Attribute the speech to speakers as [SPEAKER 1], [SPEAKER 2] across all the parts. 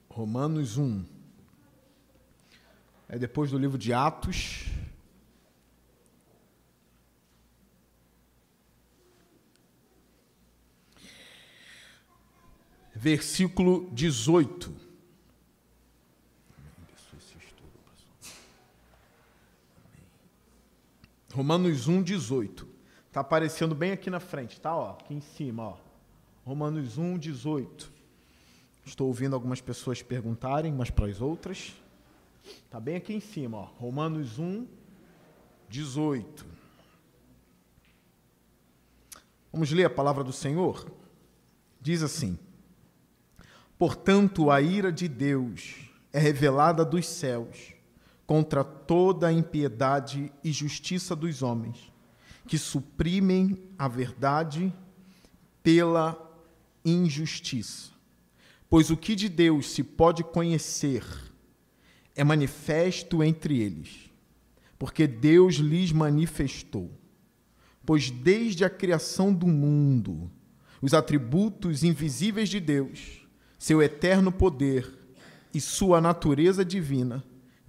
[SPEAKER 1] Romanos 1. É depois do livro de Atos. Versículo 18. Romanos 1, 18. Está aparecendo bem aqui na frente, tá? Ó, aqui em cima, ó. Romanos 1, 18. Estou ouvindo algumas pessoas perguntarem umas para as outras. Está bem aqui em cima, ó. Romanos 1, 18. Vamos ler a palavra do Senhor? Diz assim: portanto, a ira de Deus é revelada dos céus contra toda a impiedade e justiça dos homens, que suprimem a verdade pela injustiça. Pois o que de Deus se pode conhecer é manifesto entre eles, porque Deus lhes manifestou. Pois desde a criação do mundo, os atributos invisíveis de Deus, seu eterno poder e sua natureza divina,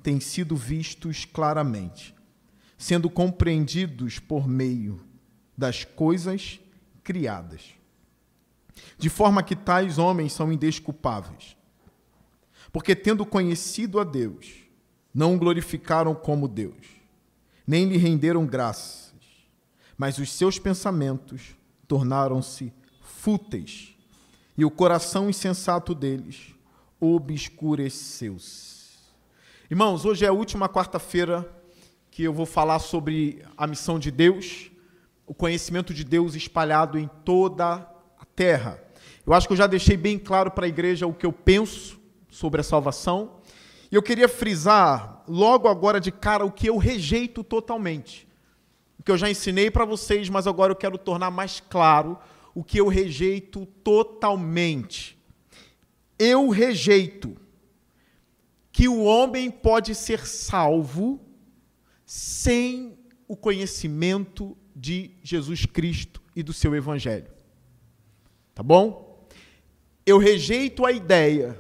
[SPEAKER 1] têm sido vistos claramente, sendo compreendidos por meio das coisas criadas. De forma que tais homens são indesculpáveis, porque tendo conhecido a Deus, não o glorificaram como Deus, nem lhe renderam graças, mas os seus pensamentos tornaram-se fúteis, e o coração insensato deles obscureceu-se. Irmãos, hoje é a última quarta-feira que eu vou falar sobre a missão de Deus, o conhecimento de Deus espalhado em toda a terra. Eu acho que eu já deixei bem claro para a igreja o que eu penso sobre a salvação, e eu queria frisar logo agora de cara o que eu rejeito totalmente. O que eu já ensinei para vocês, mas agora eu quero tornar mais claro o que eu rejeito totalmente. Eu rejeito que o homem pode ser salvo sem o conhecimento de Jesus Cristo e do seu Evangelho. Tá bom? Eu rejeito a ideia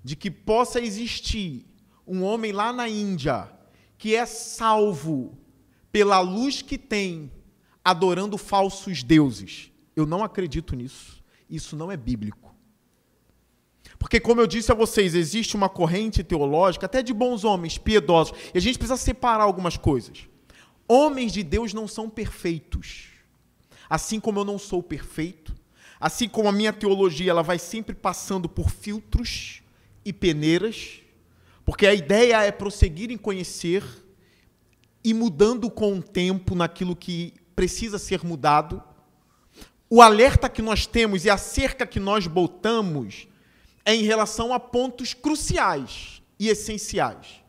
[SPEAKER 1] de que possa existir um homem lá na Índia que é salvo pela luz que tem, adorando falsos deuses. Eu não acredito nisso. Isso não é bíblico. Porque, como eu disse a vocês, existe uma corrente teológica, até de bons homens, piedosos, e a gente precisa separar algumas coisas. Homens de Deus não são perfeitos. Assim como eu não sou perfeito, assim como a minha teologia ela vai sempre passando por filtros e peneiras, porque a ideia é prosseguir em conhecer e mudando com o tempo naquilo que precisa ser mudado. O alerta que nós temos e a cerca que nós botamos é em relação a pontos cruciais e essenciais.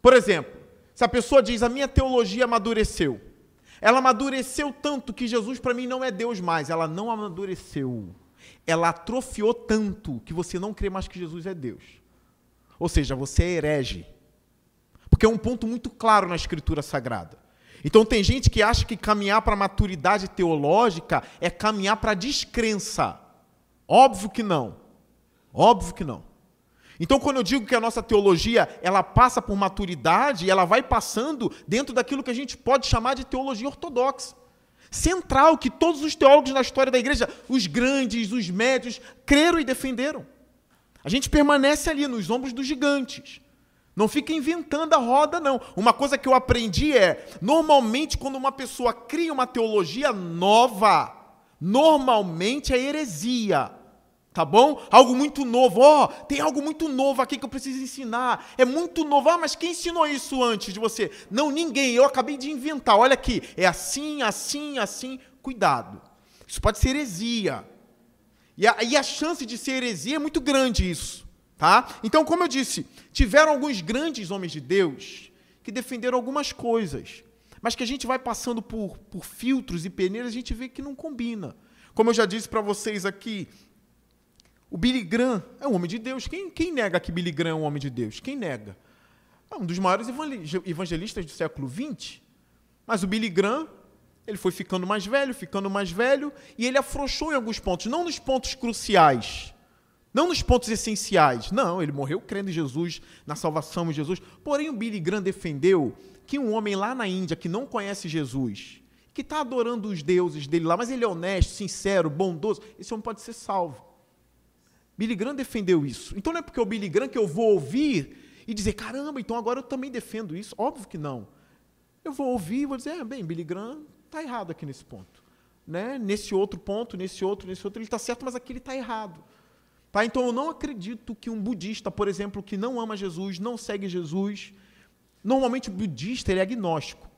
[SPEAKER 1] Por exemplo, se a pessoa diz, a minha teologia amadureceu, ela amadureceu tanto que Jesus para mim não é Deus mais, ela não amadureceu. Ela atrofiou tanto que você não crê mais que Jesus é Deus. Ou seja, você é herege. Porque é um ponto muito claro na Escritura Sagrada. Então tem gente que acha que caminhar para a maturidade teológica é caminhar para a descrença. Óbvio que não. Óbvio que não. Então, quando eu digo que a nossa teologia, ela passa por maturidade, ela vai passando dentro daquilo que a gente pode chamar de teologia ortodoxa. Central, que todos os teólogos na história da igreja, os grandes, os médios, creram e defenderam. A gente permanece ali, nos ombros dos gigantes. Não fica inventando a roda, não. Uma coisa que eu aprendi é, normalmente, quando uma pessoa cria uma teologia nova, normalmente é heresia. Tá bom? Algo muito novo. Tem algo muito novo aqui que eu preciso ensinar. É muito novo. Mas quem ensinou isso antes de você? Não, ninguém. Eu acabei de inventar. Olha aqui. É assim, assim, assim. Cuidado. Isso pode ser heresia. E a chance de ser heresia é muito grande isso. Tá? Então, como eu disse, tiveram alguns grandes homens de Deus que defenderam algumas coisas. Mas que a gente vai passando por filtros e peneiras, a gente vê que não combina. Como eu já disse para vocês aqui, o Billy Graham é um homem de Deus. Quem nega que Billy Graham é um homem de Deus? Quem nega? É um dos maiores evangelistas do século XX. Mas o Billy Graham, ele foi ficando mais velho, e ele afrouxou em alguns pontos, não nos pontos cruciais, não nos pontos essenciais. Não, ele morreu crendo em Jesus, na salvação em Jesus. Porém, o Billy Graham defendeu que um homem lá na Índia que não conhece Jesus, que está adorando os deuses dele lá, mas ele é honesto, sincero, bondoso, esse homem pode ser salvo. Billy Graham defendeu isso. Então não é porque é o Billy Graham que eu vou ouvir e dizer, caramba, então agora eu também defendo isso. Óbvio que não. Eu vou ouvir e vou dizer, bem, Billy Graham está errado aqui nesse ponto. Né? Nesse outro ponto, nesse outro, ele está certo, mas aqui ele está errado. Tá? Então eu não acredito que um budista, por exemplo, que não ama Jesus, não segue Jesus, normalmente o budista ele é agnóstico.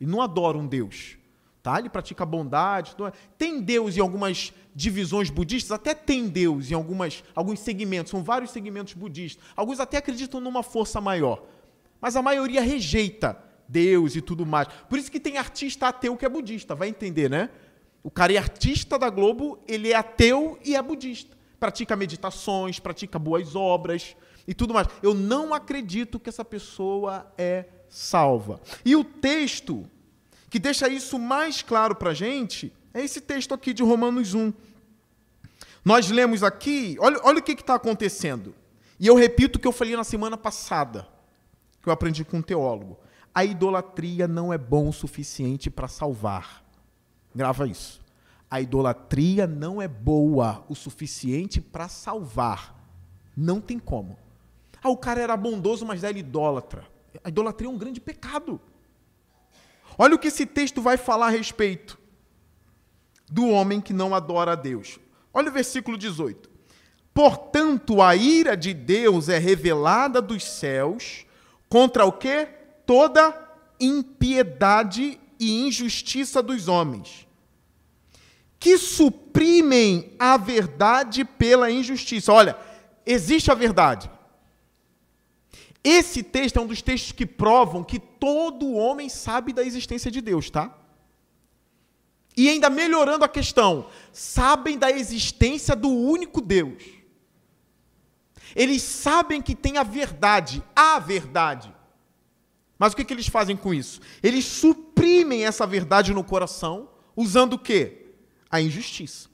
[SPEAKER 1] Ele não adora um Deus. Tá? Ele pratica bondade. Tem Deus em algumas divisões budistas, até tem Deus em alguns segmentos, são vários segmentos budistas. Alguns até acreditam numa força maior. Mas a maioria rejeita Deus e tudo mais. Por isso que tem artista ateu que é budista, vai entender, né? O cara é artista da Globo, ele é ateu e é budista. Pratica meditações, pratica boas obras e tudo mais. Eu não acredito que essa pessoa é salva. E o texto que deixa isso mais claro para a gente é esse texto aqui de Romanos 1. Nós lemos aqui, olha o que está acontecendo. E eu repito o que eu falei na semana passada, que eu aprendi com um teólogo. A idolatria não é bom o suficiente para salvar. Grava isso. A idolatria não é boa o suficiente para salvar. Não tem como. O cara era bondoso, mas era idólatra. A idolatria é um grande pecado. Olha o que esse texto vai falar a respeito do homem que não adora a Deus. Olha o versículo 18. Portanto, a ira de Deus é revelada dos céus contra o quê? Toda impiedade e injustiça dos homens, que suprimem a verdade pela injustiça. Olha, existe a verdade. Esse texto é um dos textos que provam que todo homem sabe da existência de Deus, tá? E ainda melhorando a questão, sabem da existência do único Deus. Eles sabem que tem a verdade. Mas o que eles fazem com isso? Eles suprimem essa verdade no coração, usando o quê? A injustiça.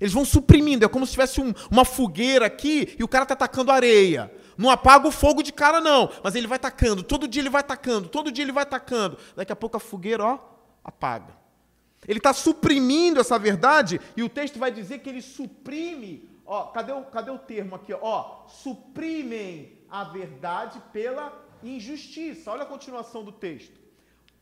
[SPEAKER 1] Eles vão suprimindo, é como se tivesse uma fogueira aqui e o cara está tacando areia. Não apaga o fogo de cara, não, mas ele vai tacando, todo dia ele vai tacando. Daqui a pouco a fogueira, apaga. Ele está suprimindo essa verdade e o texto vai dizer que ele suprime, cadê o termo aqui? Suprimem a verdade pela injustiça. Olha a continuação do texto.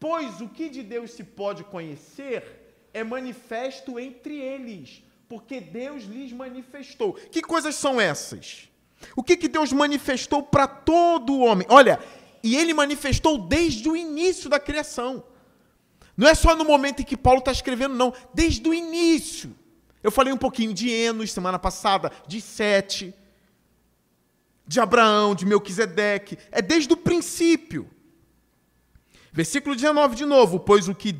[SPEAKER 1] Pois o que de Deus se pode conhecer é manifesto entre eles, porque Deus lhes manifestou. Que coisas são essas? O que Deus manifestou para todo homem? Olha, e ele manifestou desde o início da criação. Não é só no momento em que Paulo está escrevendo, não. Desde o início. Eu falei um pouquinho de Enos semana passada, de Sete, de Abraão, de Melquisedeque. É desde o princípio. Versículo 19 de novo. Pois o que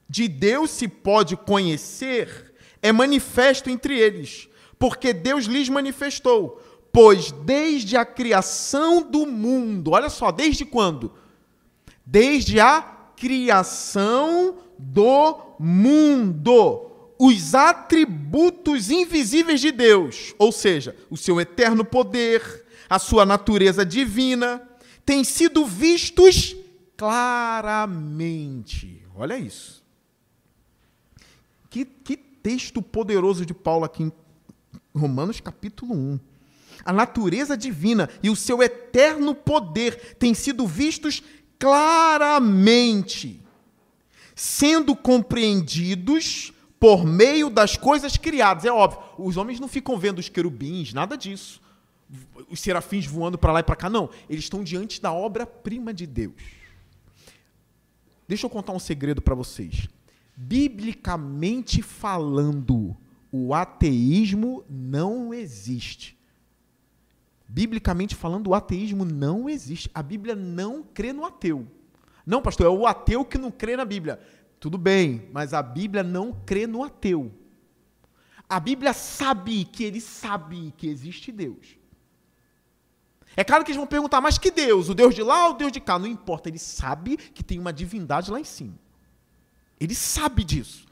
[SPEAKER 1] de Deus se pode conhecer é manifesto entre eles, porque Deus lhes manifestou. Pois desde a criação do mundo, olha só, desde quando? Desde a criação do mundo, os atributos invisíveis de Deus, ou seja, o seu eterno poder, a sua natureza divina, têm sido vistos claramente. Olha isso. Que texto poderoso de Paulo aqui em Romanos capítulo 1. A natureza divina e o seu eterno poder têm sido vistos claramente, sendo compreendidos por meio das coisas criadas. É óbvio, os homens não ficam vendo os querubins, nada disso. Os serafins voando para lá e para cá, não. Eles estão diante da obra-prima de Deus. Deixa eu contar um segredo para vocês. Biblicamente falando, o ateísmo não existe. Biblicamente falando, o ateísmo não existe. A Bíblia não crê no ateu. Não, pastor, é o ateu que não crê na Bíblia. Tudo bem, mas a Bíblia não crê no ateu. A Bíblia sabe que ele sabe que existe Deus. É claro que eles vão perguntar, mas que Deus? O Deus de lá ou o Deus de cá? Não importa, ele sabe que tem uma divindade lá em cima. Ele sabe disso.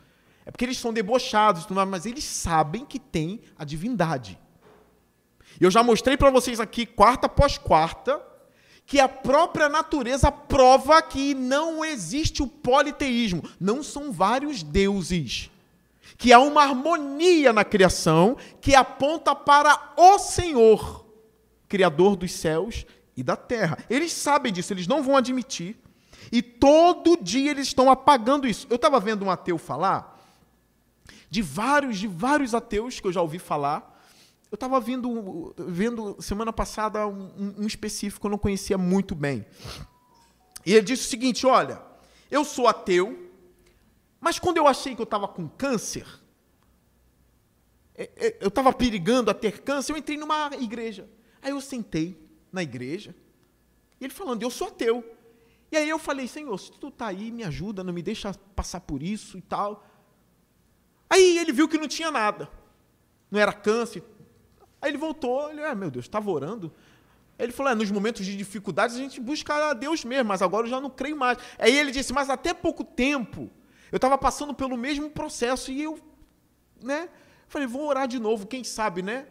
[SPEAKER 1] É porque eles são debochados, mas eles sabem que tem a divindade. Eu já mostrei para vocês aqui, quarta após quarta, que a própria natureza prova que não existe o politeísmo. Não são vários deuses. Que há uma harmonia na criação que aponta para o Senhor, Criador dos céus e da terra. Eles sabem disso, eles não vão admitir. E todo dia eles estão apagando isso. Eu estava vendo um ateu falar, de vários ateus que eu já ouvi falar. Eu estava vendo semana passada um específico que eu não conhecia muito bem. E ele disse o seguinte, olha, eu sou ateu, mas quando eu achei que eu estava com câncer, eu estava perigando a ter câncer, eu entrei numa igreja. Aí eu sentei na igreja, e ele falando, eu sou ateu. E aí eu falei, Senhor, se tu está aí, me ajuda, não me deixa passar por isso e tal. Aí ele viu que não tinha nada, não era câncer. Aí ele voltou, ele, meu Deus, estava orando. Aí ele falou, nos momentos de dificuldades a gente busca a Deus mesmo, mas agora eu já não creio mais. Aí ele disse, mas até pouco tempo, eu estava passando pelo mesmo processo e eu, falei, vou orar de novo, quem sabe, né?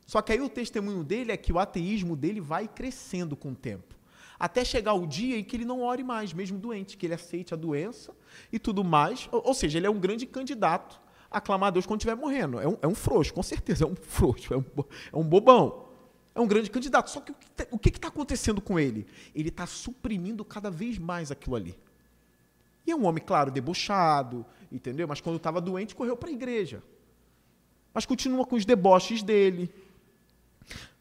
[SPEAKER 1] Só que aí o testemunho dele é que o ateísmo dele vai crescendo com o tempo. Até chegar o dia em que ele não ore mais, mesmo doente, que ele aceite a doença e tudo mais. Ou seja, ele é um grande candidato a clamar a Deus quando estiver morrendo. É um frouxo, com certeza, é um frouxo, é um bobão. É um grande candidato. Só que o que está acontecendo com ele? Ele está suprimindo cada vez mais aquilo ali. E é um homem, claro, debochado, entendeu? Mas quando estava doente, correu para a igreja. Mas continua com os deboches dele.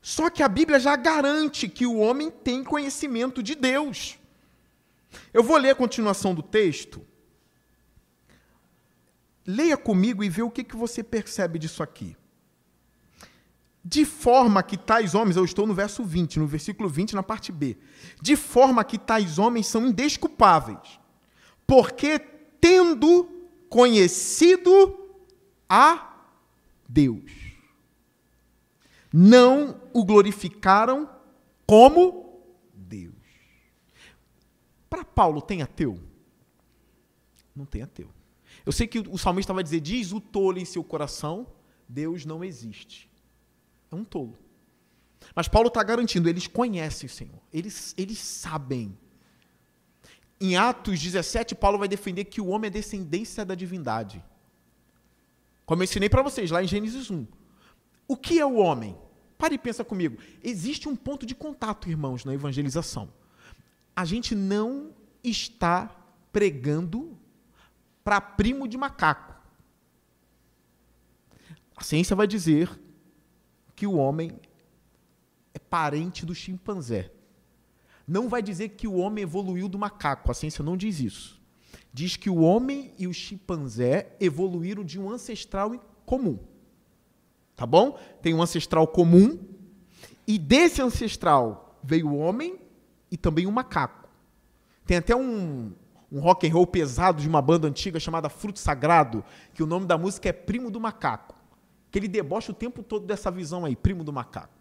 [SPEAKER 1] Só que a Bíblia já garante que o homem tem conhecimento de Deus. Eu vou ler a continuação do texto. Leia comigo e vê o que você percebe disso aqui. De forma que tais homens, eu estou no verso 20, no versículo 20, na parte B. De forma que tais homens são indesculpáveis, porque tendo conhecido a Deus, não o glorificaram como Deus. Para Paulo, tem ateu? Não tem ateu. Eu sei que o salmista vai dizer, diz o tolo em seu coração, Deus não existe. É um tolo. Mas Paulo está garantindo, eles conhecem o Senhor, eles sabem. Em Atos 17, Paulo vai defender que o homem é descendência da divindade. Como eu ensinei para vocês, lá em Gênesis 1. O que é o homem? Pare e pensa comigo. Existe um ponto de contato, irmãos, na evangelização. A gente não está pregando para primo de macaco. A ciência vai dizer que o homem é parente do chimpanzé. Não vai dizer que o homem evoluiu do macaco. A ciência não diz isso. Diz que o homem e o chimpanzé evoluíram de um ancestral comum. Tá bom? Tem um ancestral comum, e desse ancestral veio o homem e também o macaco. Tem até um rock and roll pesado de uma banda antiga chamada Fruto Sagrado, que o nome da música é Primo do Macaco, que ele debocha o tempo todo dessa visão aí, primo do macaco.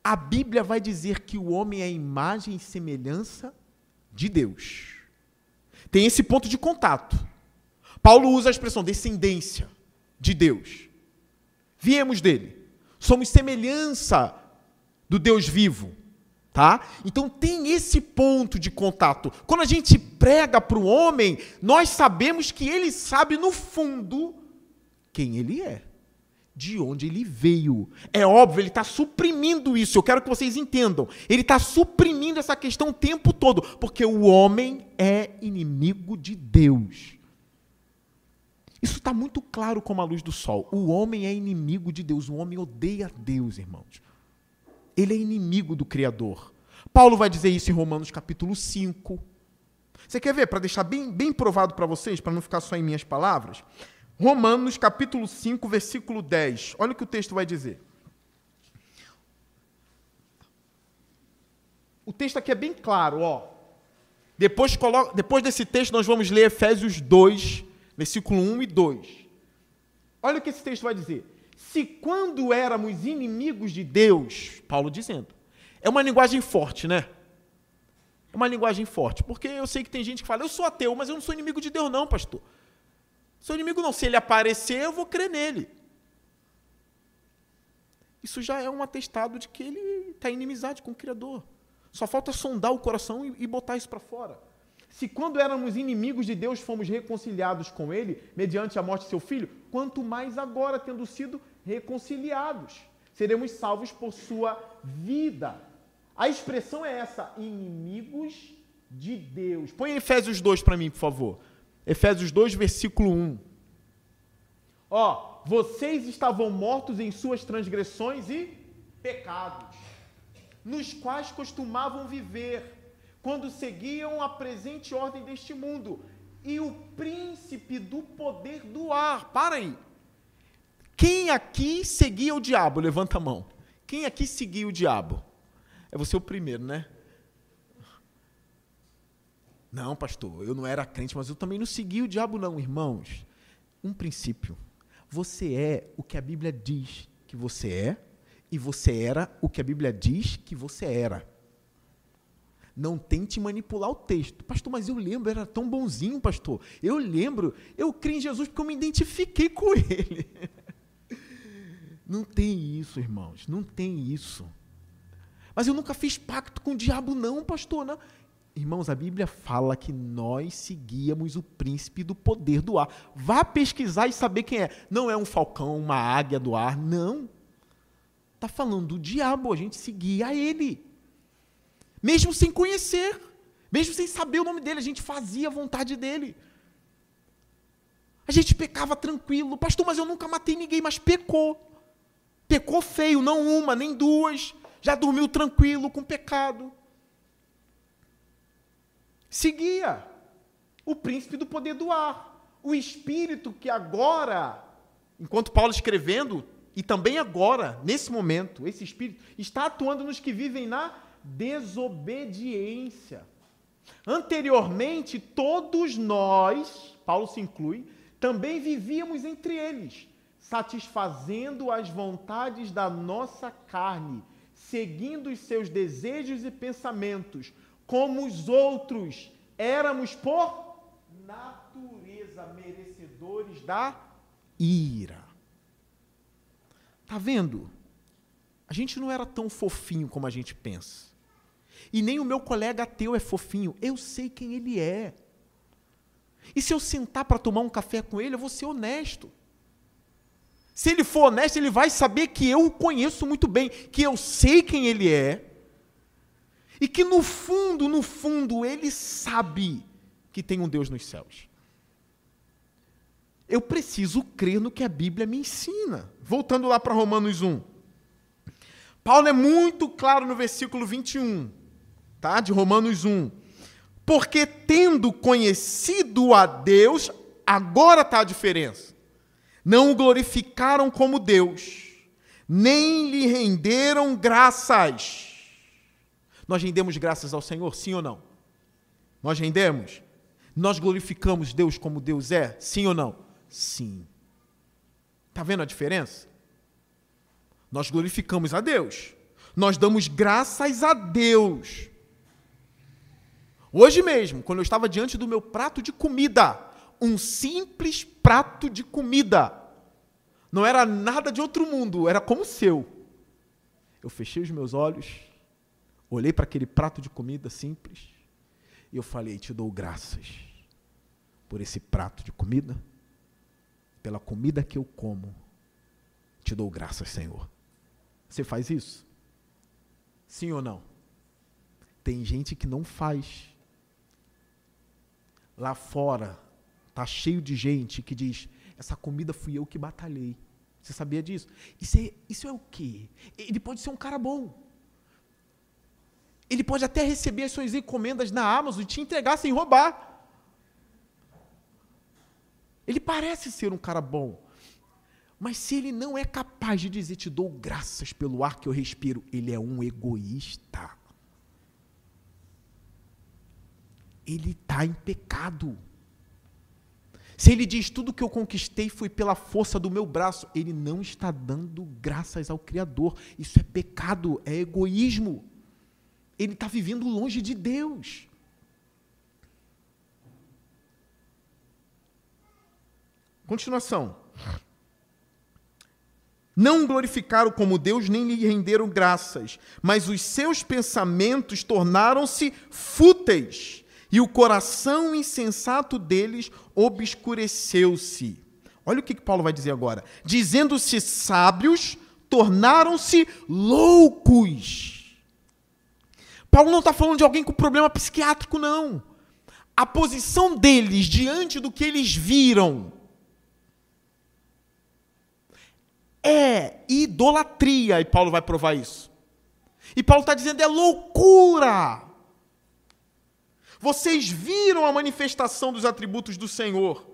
[SPEAKER 1] A Bíblia vai dizer que o homem é a imagem e semelhança de Deus. Tem esse ponto de contato. Paulo usa a expressão descendência de Deus. Viemos dele. Somos semelhança do Deus vivo. Tá? Então tem esse ponto de contato. Quando a gente prega para o homem, nós sabemos que ele sabe no fundo quem ele é, de onde ele veio. É óbvio, ele está suprimindo isso. Eu quero que vocês entendam. Ele está suprimindo essa questão o tempo todo, porque o homem é inimigo de Deus. Isso está muito claro como a luz do sol. O homem é inimigo de Deus. O homem odeia Deus, irmãos. Ele é inimigo do Criador. Paulo vai dizer isso em Romanos capítulo 5. Você quer ver? Para deixar bem provado para vocês, para não ficar só em minhas palavras. Romanos capítulo 5, versículo 10. Olha o que o texto vai dizer. O texto aqui é bem claro. Depois desse texto nós vamos ler Efésios 2, versículo 1 e 2. Olha o que esse texto vai dizer. Se quando éramos inimigos de Deus, Paulo dizendo, é uma linguagem forte, né? É uma linguagem forte, porque eu sei que tem gente que fala, eu sou ateu, mas eu não sou inimigo de Deus não, pastor. Sou inimigo não, se ele aparecer, eu vou crer nele. Isso já é um atestado de que ele está em inimizade com o Criador. Só falta sondar o coração e botar isso para fora. Se quando éramos inimigos de Deus, fomos reconciliados com Ele, mediante a morte de seu Filho, quanto mais agora, tendo sido reconciliados, seremos salvos por sua vida. A expressão é essa, inimigos de Deus. Põe Efésios 2 para mim, por favor. Efésios 2, versículo 1. Vocês estavam mortos em suas transgressões e pecados, nos quais costumavam viver, quando seguiam a presente ordem deste mundo, e o príncipe do poder do ar. Para aí. Quem aqui seguia o diabo? Levanta a mão. Quem aqui seguia o diabo? É você o primeiro, né? Não, pastor, eu não era crente, mas eu também não seguia o diabo não, irmãos. Um princípio. Você é o que a Bíblia diz que você é, e você era o que a Bíblia diz que você era. Não tente manipular o texto. Pastor, mas eu lembro, era tão bonzinho, pastor. Eu lembro, eu criei em Jesus porque eu me identifiquei com Ele. Não tem isso, irmãos, não tem isso. Mas eu nunca fiz pacto com o diabo não, pastor, não. Irmãos, a Bíblia fala que nós seguíamos o príncipe do poder do ar. Vá pesquisar e saber quem é. Não é um falcão, uma águia do ar, não. Está falando do diabo, a gente seguia ele. Mesmo sem conhecer, mesmo sem saber o nome dele, a gente fazia a vontade dele. A gente pecava tranquilo. Pastor, mas eu nunca matei ninguém, mas pecou. Pecou feio, não uma, nem duas. Já dormiu tranquilo com pecado. Seguia o príncipe do poder do ar. O espírito que agora, enquanto Paulo escrevendo, e também agora, nesse momento, esse espírito está atuando nos que vivem na desobediência. Anteriormente, todos nós, Paulo se inclui, também vivíamos entre eles, satisfazendo as vontades da nossa carne, seguindo os seus desejos e pensamentos, como os outros, éramos por natureza merecedores da ira. Está vendo? A gente não era tão fofinho como a gente pensa. E nem o meu colega ateu é fofinho. Eu sei quem ele é. E se eu sentar para tomar um café com ele, eu vou ser honesto. Se ele for honesto, ele vai saber que eu o conheço muito bem, que eu sei quem ele é, e que no fundo, ele sabe que tem um Deus nos céus. Eu preciso crer no que a Bíblia me ensina. Voltando lá para Romanos 1. Paulo é muito claro no versículo 21, tá? De Romanos 1. Porque tendo conhecido a Deus, agora está a diferença. Não o glorificaram como Deus, nem lhe renderam graças. Nós rendemos graças ao Senhor, sim ou não? Nós rendemos? Nós glorificamos Deus como Deus é, sim ou não? Sim. Está vendo a diferença? Nós glorificamos a Deus. Nós damos graças a Deus. Hoje mesmo, quando eu estava diante do meu prato de comida, um simples prato de comida, não era nada de outro mundo, era como o seu. Eu fechei os meus olhos, olhei para aquele prato de comida simples, e eu falei, te dou graças por esse prato de comida, pela comida que eu como, te dou graças, Senhor. Você faz isso? Sim ou não? Tem gente que não faz. Lá fora, está cheio de gente que diz, essa comida fui eu que batalhei. Você sabia disso? Isso é o quê? Ele pode ser um cara bom. Ele pode até receber as suas encomendas na Amazon e te entregar sem roubar. Ele parece ser um cara bom. Mas se ele não é capaz de dizer, te dou graças pelo ar que eu respiro, ele é um egoísta. Ele está em pecado. Se ele diz tudo que eu conquistei foi pela força do meu braço, ele não está dando graças ao Criador. Isso é pecado, é egoísmo. Ele está vivendo longe de Deus. Continuação. Não glorificaram como Deus, nem lhe renderam graças, mas os seus pensamentos tornaram-se fúteis, e o coração insensato deles obscureceu-se. Olha o que Paulo vai dizer agora. Dizendo-se sábios, tornaram-se loucos. Paulo não está falando de alguém com problema psiquiátrico, não. A posição deles diante do que eles viram é idolatria, e Paulo vai provar isso. E Paulo está dizendo, é loucura. Vocês viram a manifestação dos atributos do Senhor.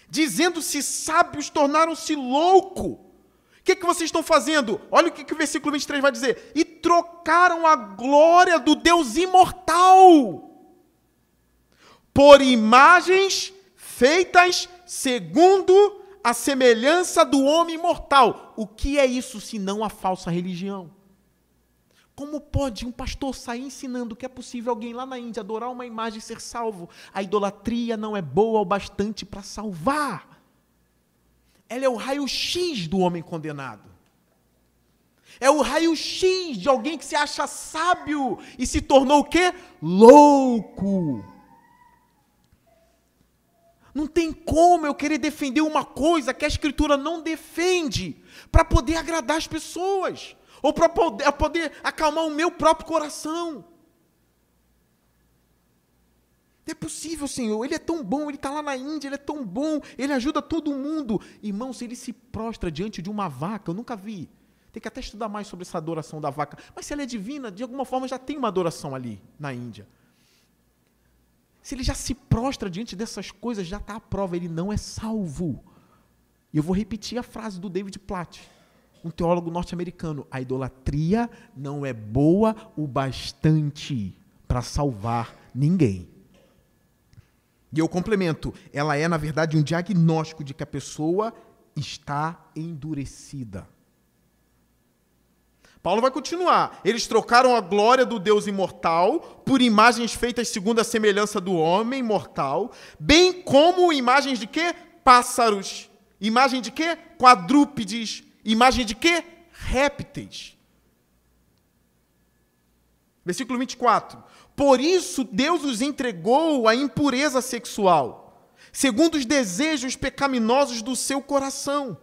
[SPEAKER 1] Dizendo-se sábios, tornaram-se loucos. O que vocês estão fazendo? Olha o que o versículo 23 vai dizer. E trocaram a glória do Deus imortal por imagens feitas segundo a semelhança do homem mortal. O que é isso senão a falsa religião? Como pode um pastor sair ensinando que é possível alguém lá na Índia adorar uma imagem e ser salvo? A idolatria não é boa o bastante para salvar. Ela é o raio-x do homem condenado. É o raio-x de alguém que se acha sábio e se tornou o quê? Louco. Não tem como eu querer defender uma coisa que a Escritura não defende para poder agradar as pessoas ou para poder acalmar o meu próprio coração. É possível, Senhor, Ele é tão bom, Ele está lá na Índia, Ele é tão bom, Ele ajuda todo mundo. Irmão, se Ele se prostra diante de uma vaca, eu nunca vi, tem que até estudar mais sobre essa adoração da vaca, mas se ela é divina, de alguma forma já tem uma adoração ali na Índia. Se ele já se prostra diante dessas coisas, já está a prova, ele não é salvo. E eu vou repetir a frase do David Platt, um teólogo norte-americano. A idolatria não é boa o bastante para salvar ninguém. E eu complemento, ela é, na verdade, um diagnóstico de que a pessoa está endurecida. Paulo vai continuar. Eles trocaram a glória do Deus imortal por imagens feitas segundo a semelhança do homem mortal, bem como imagens de quê? Pássaros. Imagem de quê? Quadrúpedes. Imagem de quê? Répteis. Versículo 24. Por isso Deus os entregou à impureza sexual, segundo os desejos pecaminosos do seu coração,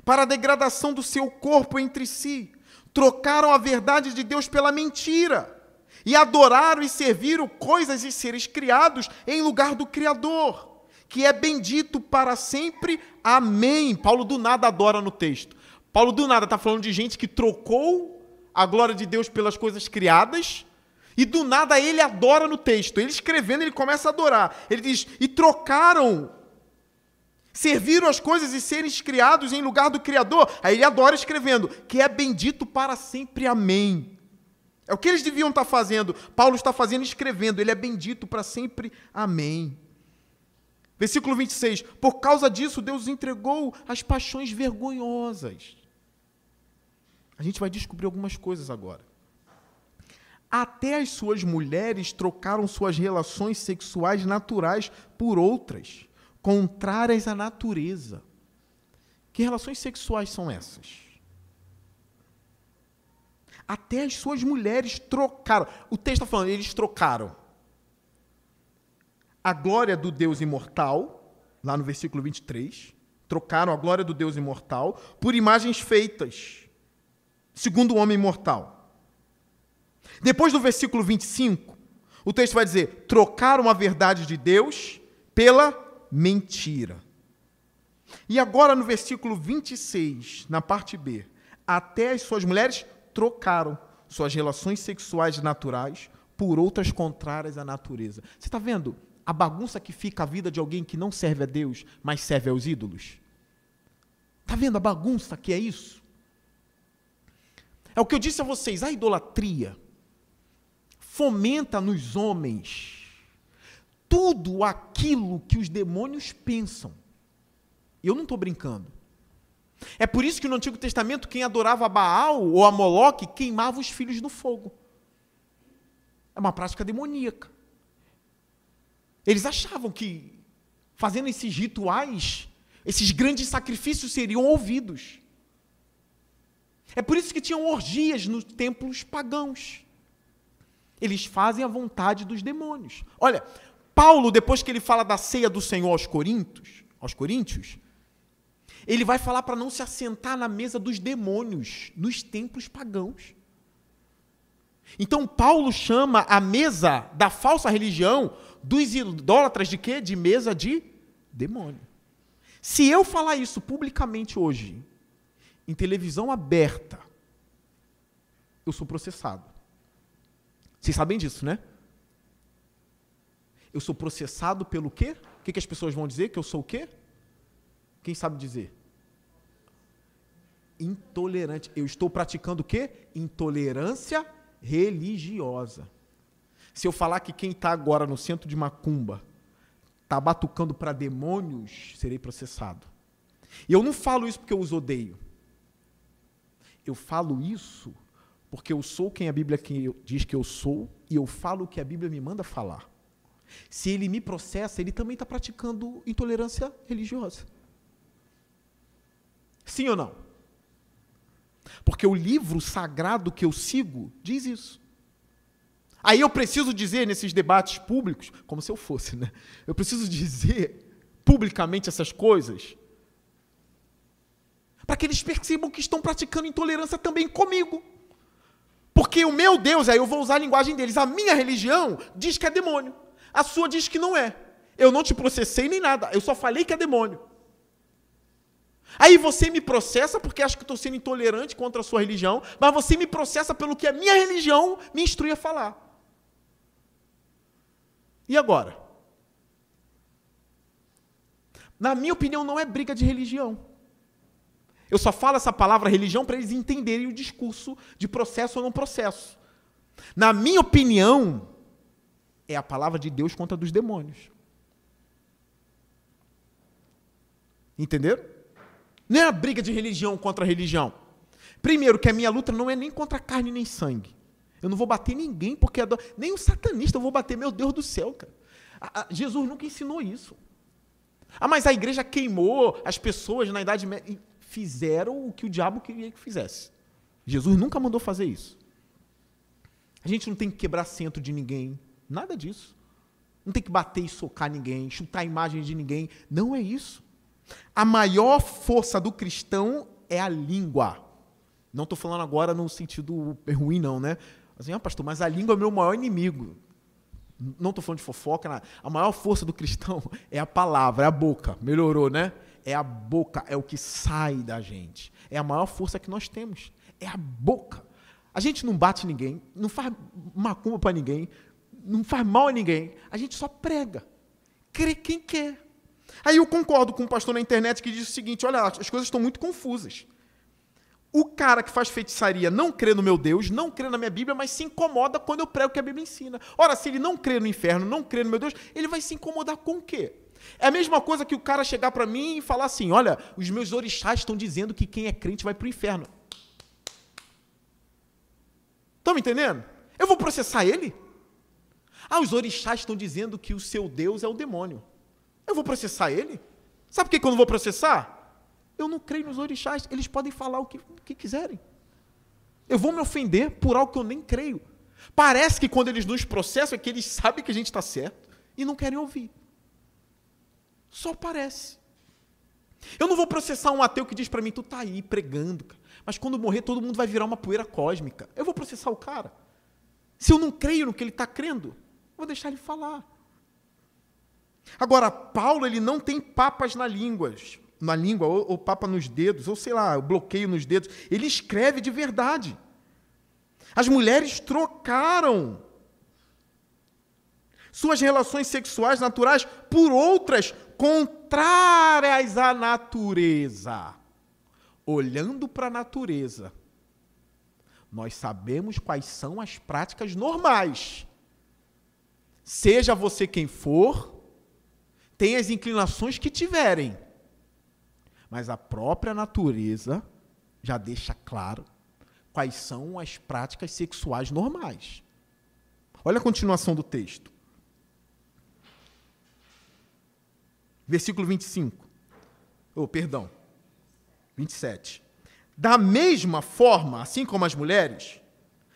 [SPEAKER 1] para a degradação do seu corpo entre si. Trocaram a verdade de Deus pela mentira e adoraram e serviram coisas e seres criados em lugar do Criador, que é bendito para sempre. Amém. Paulo do nada adora no texto. Paulo do nada está falando de gente que trocou a glória de Deus pelas coisas criadas e do nada ele adora no texto. Ele escrevendo, ele começa a adorar. Ele diz, e trocaram, serviram as coisas e seres criados em lugar do Criador. Aí ele adora escrevendo, que é bendito para sempre. Amém. É o que eles deviam estar fazendo. Paulo está fazendo e escrevendo. Ele é bendito para sempre. Amém. Versículo 26. Por causa disso, Deus os entregou às paixões vergonhosas. A gente vai descobrir algumas coisas agora. Até as suas mulheres trocaram suas relações sexuais naturais por outras, contrárias à natureza. Que relações sexuais são essas? Até as suas mulheres trocaram. O texto está falando, eles trocaram a glória do Deus imortal, lá no versículo 23, trocaram a glória do Deus imortal por imagens feitas, segundo o homem mortal. Depois do versículo 25, o texto vai dizer, trocaram a verdade de Deus pela mentira. E agora no versículo 26, na parte B, até as suas mulheres trocaram suas relações sexuais naturais por outras contrárias à natureza. Você está vendo a bagunça que fica a vida de alguém que não serve a Deus, mas serve aos ídolos? Está vendo a bagunça que é isso? É o que eu disse a vocês, a idolatria fomenta nos homens tudo aquilo que os demônios pensam. E eu não estou brincando. É por isso que no Antigo Testamento, quem adorava a Baal ou a Moloque queimava os filhos no fogo. É uma prática demoníaca. Eles achavam que, fazendo esses rituais, esses grandes sacrifícios seriam ouvidos. É por isso que tinham orgias nos templos pagãos. Eles fazem a vontade dos demônios. Olha, Paulo, depois que ele fala da ceia do Senhor aos coríntios, ele vai falar para não se assentar na mesa dos demônios, nos templos pagãos. Então, Paulo chama a mesa da falsa religião dos idólatras de quê? De mesa de demônio. Se eu falar isso publicamente hoje, em televisão aberta, eu sou processado. Vocês sabem disso, né? Eu sou processado pelo quê? O que as pessoas vão dizer? Que eu sou o quê? Quem sabe dizer? Intolerante. Eu estou praticando o quê? Intolerância religiosa. Se eu falar que quem está agora no centro de macumba está batucando para demônios, serei processado. E eu não falo isso porque eu os odeio. Eu falo isso porque eu sou quem a Bíblia diz que eu sou e eu falo o que a Bíblia me manda falar. Se ele me processa, ele também está praticando intolerância religiosa. Sim ou não? Porque o livro sagrado que eu sigo diz isso. Aí eu preciso dizer nesses debates públicos, como se eu fosse, né? Eu preciso dizer publicamente essas coisas para que eles percebam que estão praticando intolerância também comigo. Porque o meu Deus, aí eu vou usar a linguagem deles, a minha religião diz que é demônio. A sua diz que não é. Eu não te processei nem nada, eu só falei que é demônio. Aí você me processa porque acha que eu estou sendo intolerante contra a sua religião, mas você me processa pelo que a minha religião me instrui a falar. E agora? Na minha opinião, não é briga de religião. Eu só falo essa palavra religião para eles entenderem o discurso de processo ou não processo. Na minha opinião, é a palavra de Deus contra a dos demônios. Entenderam? Não é a briga de religião contra religião. Primeiro, que a minha luta não é nem contra carne nem sangue. Eu não vou bater ninguém, porque nem o satanista eu vou bater, meu Deus do céu, cara. Jesus nunca ensinou isso. Mas a igreja queimou as pessoas na Idade Média e fizeram o que o diabo queria que fizesse. Jesus nunca mandou fazer isso. A gente não tem que quebrar centro de ninguém, nada disso. Não tem que bater e socar ninguém, chutar a imagem de ninguém. Não é isso. A maior força do cristão é a língua. Não estou falando agora no sentido ruim, não, né? Assim, pastor, mas a língua é meu maior inimigo. Não estou falando de fofoca, nada. A maior força do cristão é a palavra, é a boca. Melhorou, né? É a boca, é o que sai da gente. É a maior força que nós temos. É a boca. A gente não bate ninguém, não faz macumba para ninguém, não faz mal a ninguém. A gente só prega. Crê quem quer. Aí eu concordo com um pastor na internet que diz o seguinte, olha, as coisas estão muito confusas. O cara que faz feitiçaria não crê no meu Deus, não crê na minha Bíblia, mas se incomoda quando eu prego o que a Bíblia ensina. Ora, se ele não crê no inferno, não crê no meu Deus, ele vai se incomodar com o quê? É a mesma coisa que o cara chegar para mim e falar assim, olha, os meus orixás estão dizendo que quem é crente vai para o inferno. Estão me entendendo? Eu vou processar ele? Os orixás estão dizendo que o seu Deus é o demônio. Eu vou processar ele? Sabe por que eu não vou processar? Eu não creio nos orixás, eles podem falar o que quiserem. Eu vou me ofender por algo que eu nem creio. Parece que quando eles nos processam é que eles sabem que a gente está certo e não querem ouvir. Só parece. Eu não vou processar um ateu que diz para mim, tu está aí pregando, cara, mas quando morrer todo mundo vai virar uma poeira cósmica. Eu vou processar o cara. Se eu não creio no que ele está crendo, vou deixar ele falar. Agora, Paulo, ele não tem papas na língua, ou papa nos dedos, ou sei lá, bloqueio nos dedos. Ele escreve de verdade. As mulheres trocaram suas relações sexuais naturais por outras contrárias à natureza. Olhando para a natureza, nós sabemos quais são as práticas normais. Seja você quem for, tem as inclinações que tiverem. Mas a própria natureza já deixa claro quais são as práticas sexuais normais. Olha a continuação do texto. Versículo 25. 27. Da mesma forma, assim como as mulheres,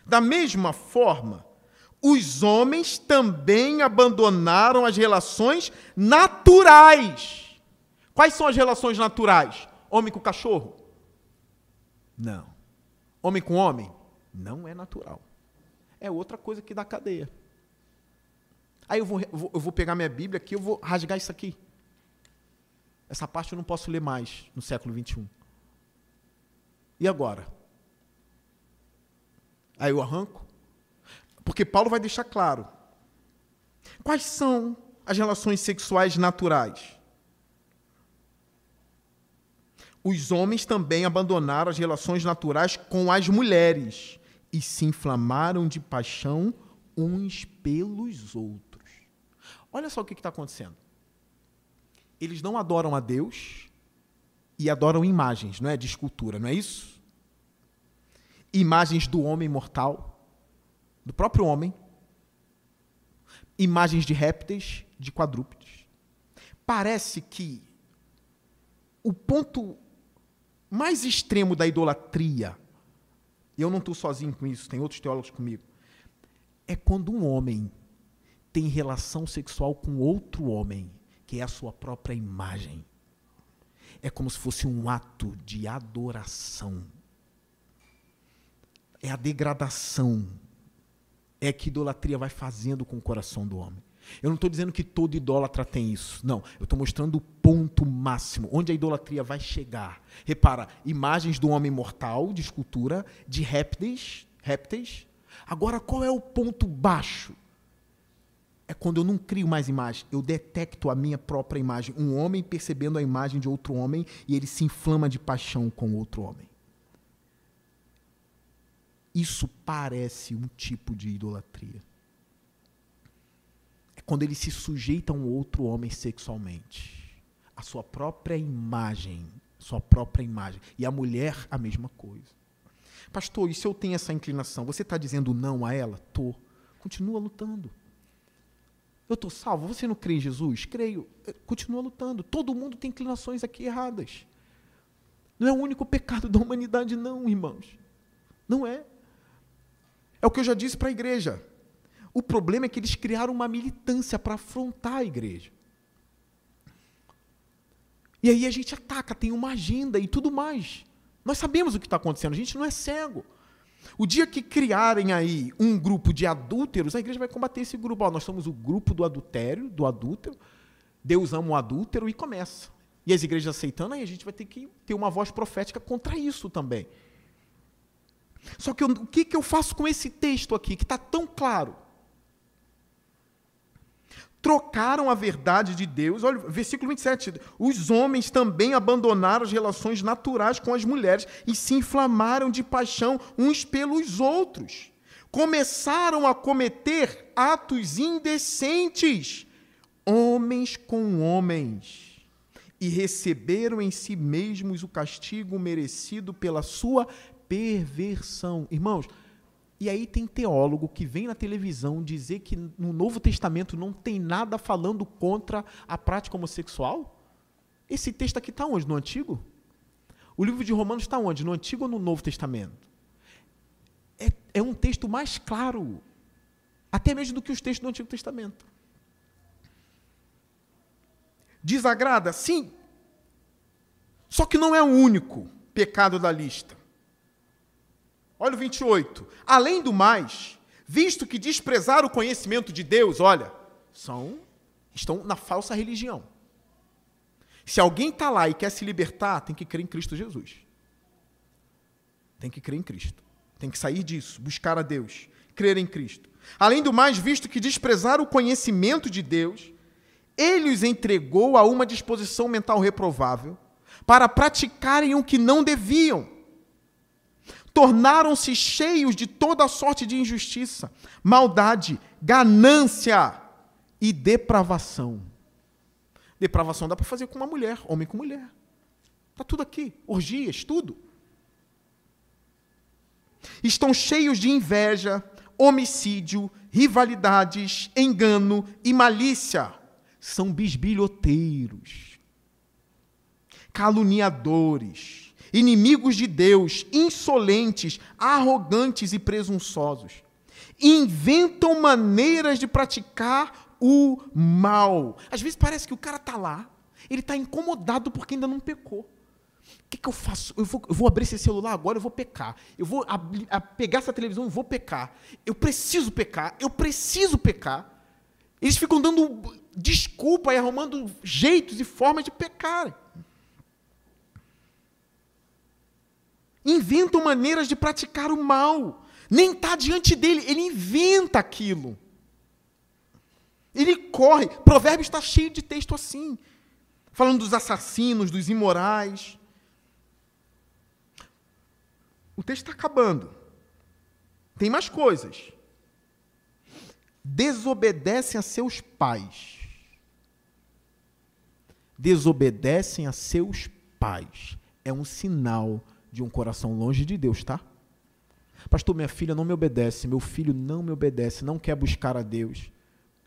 [SPEAKER 1] da mesma forma, os homens também abandonaram as relações naturais. Quais são as relações naturais? Homem com cachorro? Não. Homem com homem? Não é natural. É outra coisa que dá cadeia. Aí eu vou pegar minha Bíblia aqui, eu vou rasgar isso aqui. Essa parte eu não posso ler mais no século XXI. E agora? Aí eu arranco. Porque Paulo vai deixar claro. Quais são as relações sexuais naturais? Os homens também abandonaram as relações naturais com as mulheres e se inflamaram de paixão uns pelos outros. Olha só o que está acontecendo. Eles não adoram a Deus e adoram imagens, não é? De escultura, não é isso? Imagens do homem mortal, do próprio homem, imagens de répteis, de quadrúpedes. Parece que o ponto mais extremo da idolatria, e eu não estou sozinho com isso, tem outros teólogos comigo, é quando um homem tem relação sexual com outro homem, que é a sua própria imagem. É como se fosse um ato de adoração. É a degradação. É que a idolatria vai fazendo com o coração do homem. Eu não estou dizendo que todo idólatra tem isso. Não, eu estou mostrando o ponto máximo, onde a idolatria vai chegar. Repara, imagens do homem mortal, de escultura, de répteis. Agora, qual é o ponto baixo? É quando eu não crio mais imagem, eu detecto a minha própria imagem. Um homem percebendo a imagem de outro homem e ele se inflama de paixão com outro homem. Isso parece um tipo de idolatria. É quando ele se sujeita a um outro homem sexualmente. A sua própria imagem. E a mulher, a mesma coisa. Pastor, e se eu tenho essa inclinação? Você está dizendo não a ela? Tô. Continua lutando. Eu estou salvo. Você não crê em Jesus? Creio. Continua lutando. Todo mundo tem inclinações aqui erradas. Não é o único pecado da humanidade, não, irmãos. Não é. É o que eu já disse para a igreja. O problema é que eles criaram uma militância para afrontar a igreja. E aí a gente ataca, tem uma agenda e tudo mais. Nós sabemos o que está acontecendo, a gente não é cego. O dia que criarem aí um grupo de adúlteros, a igreja vai combater esse grupo. Nós somos o grupo do adultério, do adúltero. Deus ama o adúltero e começa. E as igrejas aceitando, aí a gente vai ter que ter uma voz profética contra isso também. Só que o que eu faço com esse texto aqui, que está tão claro? Trocaram a verdade de Deus. Olha, versículo 27. Os homens também abandonaram as relações naturais com as mulheres e se inflamaram de paixão uns pelos outros. Começaram a cometer atos indecentes, homens com homens, e receberam em si mesmos o castigo merecido pela sua perversão. Irmãos, e aí tem teólogo que vem na televisão dizer que no Novo Testamento não tem nada falando contra a prática homossexual? Esse texto aqui está onde? No Antigo? O livro de Romanos está onde? No Antigo ou no Novo Testamento? É um texto mais claro, até mesmo do que os textos do Antigo Testamento. Desagrada? Sim. Só que não é o único pecado da lista. Olha o 28. Além do mais, visto que desprezaram o conhecimento de Deus, olha, estão na falsa religião. Se alguém está lá e quer se libertar, tem que crer em Cristo Jesus. Tem que crer em Cristo. Tem que sair disso, buscar a Deus, crer em Cristo. Além do mais, visto que desprezaram o conhecimento de Deus, Ele os entregou a uma disposição mental reprovável para praticarem o que não deviam. Tornaram-se cheios de toda sorte de injustiça, maldade, ganância. e depravação. Depravação dá para fazer com uma mulher, homem com mulher. Está tudo aqui, orgias, tudo. Estão cheios de inveja, homicídio, rivalidades, engano e malícia. São bisbilhoteiros, caluniadores, inimigos de Deus, insolentes, arrogantes e presunçosos. Inventam maneiras de praticar o mal. Às vezes parece que o cara está lá, ele está incomodado porque ainda não pecou. O que eu faço? Eu vou abrir esse celular agora, eu vou pecar. Eu vou pegar essa televisão e vou pecar. Eu preciso pecar, eu preciso pecar. Eles ficam dando desculpa e arrumando jeitos e formas de pecar. Inventam maneiras de praticar o mal. Nem está diante dele, ele inventa aquilo. Ele corre. Provérbios está cheio de texto assim, falando dos assassinos, dos imorais. O texto está acabando. Tem mais coisas. Desobedecem a seus pais. Desobedecem a seus pais. É um sinal de um coração longe de Deus, tá? Pastor, minha filha não me obedece, meu filho não me obedece, não quer buscar a Deus.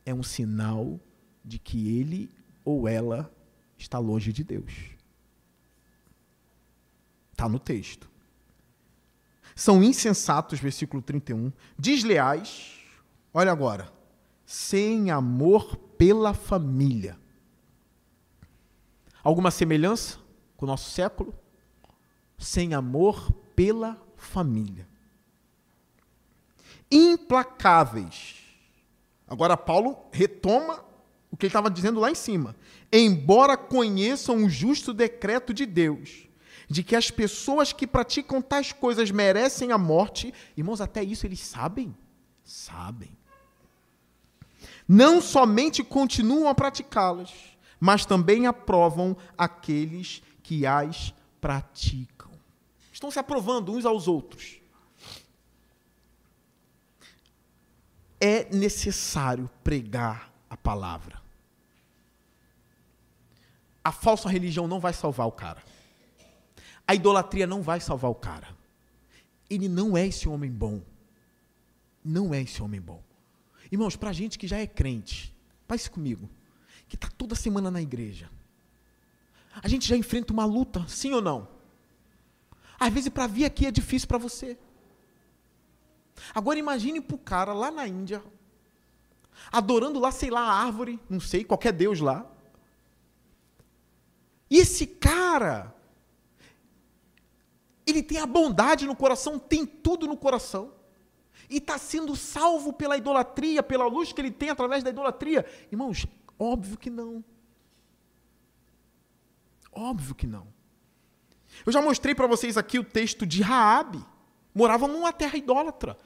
[SPEAKER 1] É um sinal de que ele ou ela está longe de Deus. Está no texto. São insensatos, versículo 31, desleais, olha agora, sem amor pela família. Alguma semelhança com o nosso século? Sem amor pela família. Implacáveis. Agora Paulo retoma o que ele estava dizendo lá em cima. Embora conheçam o justo decreto de Deus, de que as pessoas que praticam tais coisas merecem a morte, irmãos, até isso eles sabem? Sabem. Não somente continuam a praticá-las, mas também aprovam aqueles que as praticam. Estão se aprovando uns aos outros. É necessário pregar a palavra. A falsa religião não vai salvar o cara. A idolatria não vai salvar o cara. Ele não é esse homem bom. Não é esse homem bom. Irmãos, para a gente que já é crente, pense comigo, que está toda semana na igreja, a gente já enfrenta uma luta, sim ou não? Às vezes para vir aqui é difícil para você. Agora imagine para o cara lá na Índia, adorando lá, sei lá, a árvore, não sei, qualquer deus lá. E esse cara, ele tem a bondade no coração, tem tudo no coração, e está sendo salvo pela idolatria, pela luz que ele tem através da idolatria. Irmãos, óbvio que não. Óbvio que não. Eu já mostrei para vocês aqui o texto de Raabe. Morava numa terra idólatra,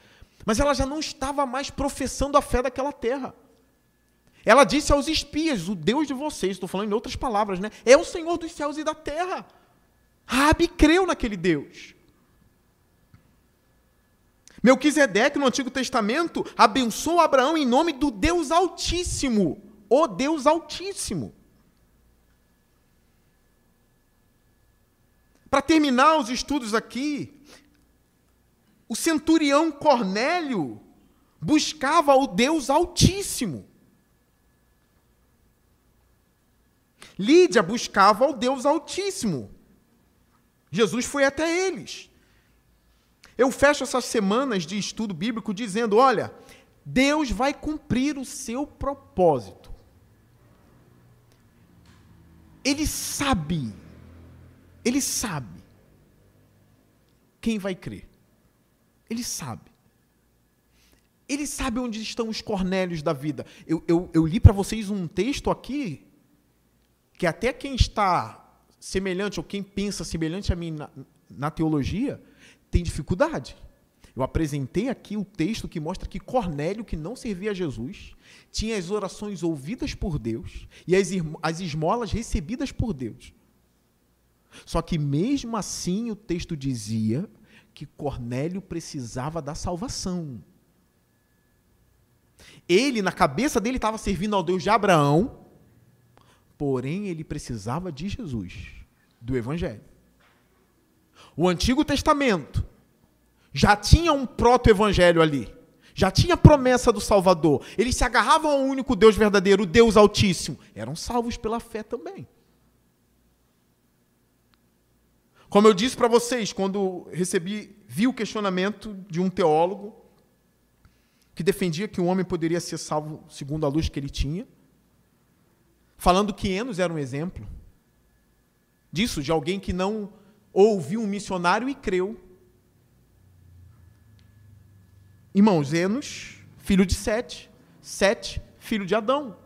[SPEAKER 1] mas ela já não estava mais professando a fé daquela terra. Ela disse aos espias, o Deus de vocês, estou falando em outras palavras, né? É o Senhor dos céus e da terra. Raabe creu naquele Deus. Melquisedeque, no Antigo Testamento, abençoou Abraão em nome do Deus Altíssimo, o Deus Altíssimo. Para terminar os estudos aqui, o centurião Cornélio buscava o Deus Altíssimo. Lídia buscava o Deus Altíssimo. Jesus foi até eles. Eu fecho essas semanas de estudo bíblico dizendo, olha, Deus vai cumprir o seu propósito. Ele sabe quem vai crer. Ele sabe. Ele sabe onde estão os Cornélios da vida. Eu li para vocês um texto aqui, que até quem está semelhante, ou quem pensa semelhante a mim na teologia, tem dificuldade. Eu apresentei aqui o texto que mostra que Cornélio, que não servia a Jesus, tinha as orações ouvidas por Deus e as esmolas recebidas por Deus. Só que mesmo assim o texto dizia que Cornélio precisava da salvação. Ele, na cabeça dele, estava servindo ao Deus de Abraão, porém ele precisava de Jesus, do Evangelho. O Antigo Testamento já tinha um proto-evangelho ali. Já tinha promessa do Salvador. Eles se agarravam ao único Deus verdadeiro, o Deus Altíssimo. Eram salvos pela fé também. Como eu disse para vocês, quando vi o questionamento de um teólogo que defendia que o homem poderia ser salvo segundo a luz que ele tinha, falando que Enos era um exemplo disso, de alguém que não ouviu um missionário e creu. Irmãos, Enos, filho de Sete, Sete, filho de Adão.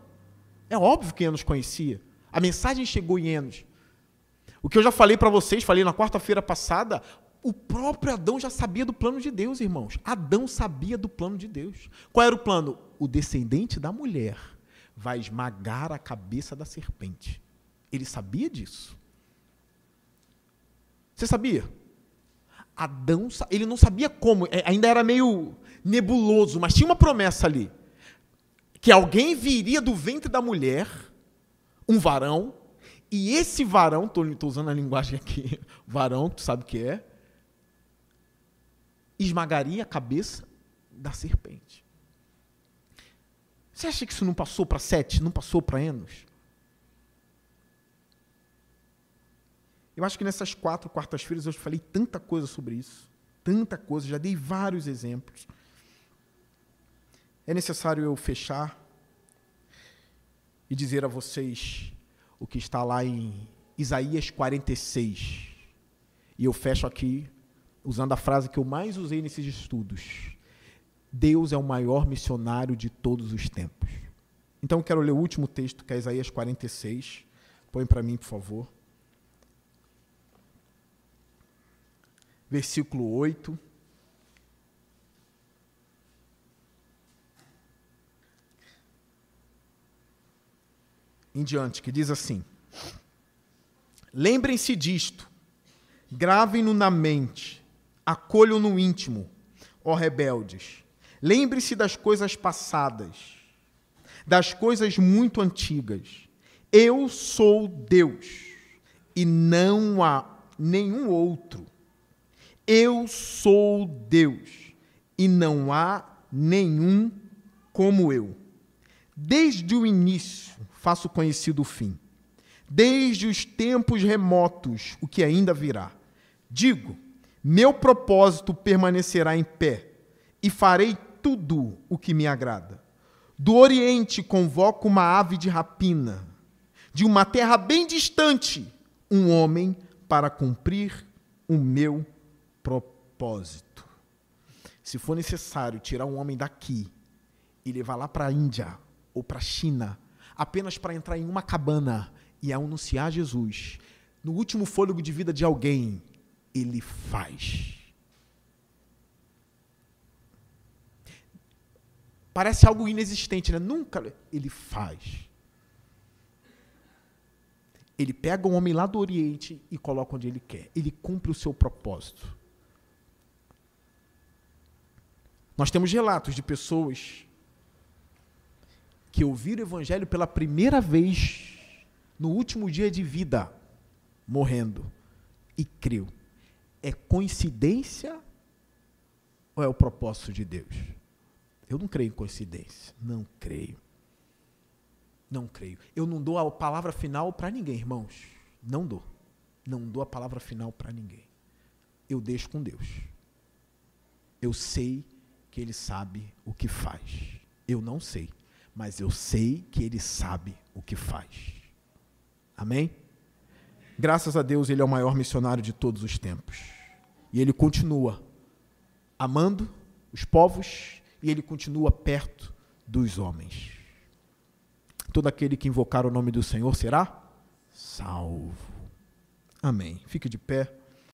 [SPEAKER 1] É óbvio que Enos conhecia. A mensagem chegou em Enos. O que eu já falei para vocês, falei na quarta-feira passada, o próprio Adão já sabia do plano de Deus, irmãos. Adão sabia do plano de Deus. Qual era o plano? O descendente da mulher vai esmagar a cabeça da serpente. Ele sabia disso. Você sabia? Adão, ele não sabia como, ainda era meio nebuloso, mas tinha uma promessa ali, que alguém viria do ventre da mulher, um varão, e esse varão, estou usando a linguagem aqui, varão, tu sabe o que é, esmagaria a cabeça da serpente. Você acha que isso não passou para Sete, não passou para Enos? Eu acho que nessas 4 quartas-feiras eu falei tanta coisa sobre isso. Tanta coisa, já dei vários exemplos. É necessário eu fechar e dizer a vocês o que está lá em Isaías 46. E eu fecho aqui usando a frase que eu mais usei nesses estudos. Deus é o maior missionário de todos os tempos. Então eu quero ler o último texto, que é Isaías 46. Põe para mim, por favor. Versículo 8. Em diante, que diz assim: lembrem-se disto, gravem-no na mente, acolham no íntimo, ó rebeldes. Lembrem-se das coisas passadas, das coisas muito antigas. Eu sou Deus, e não há nenhum outro. Eu sou Deus, e não há nenhum como eu. Desde o início faço conhecido o fim. Desde os tempos remotos, o que ainda virá. Digo, meu propósito permanecerá em pé, e farei tudo o que me agrada. Do Oriente convoco uma ave de rapina, de uma terra bem distante, um homem para cumprir o meu propósito. Se for necessário tirar um homem daqui e levar lá para a Índia ou para a China, apenas para entrar em uma cabana e anunciar Jesus, no último fôlego de vida de alguém, ele faz. Parece algo inexistente, né? Nunca, ele faz. Ele pega um homem lá do Oriente e coloca onde ele quer. Ele cumpre o seu propósito. Nós temos relatos de pessoas que ouviram o Evangelho pela primeira vez no último dia de vida, morrendo, e creu. É coincidência ou é o propósito de Deus? Eu não creio em coincidência. Não creio. Não creio. Eu não dou a palavra final para ninguém, irmãos. Não dou. Não dou a palavra final para ninguém. Eu deixo com Deus. Eu sei que Ele sabe o que faz. Eu não sei, mas eu sei que Ele sabe o que faz. Amém? Graças a Deus, Ele é o maior missionário de todos os tempos. E Ele continua amando os povos e Ele continua perto dos homens. Todo aquele que invocar o nome do Senhor será salvo. Amém. Fique de pé.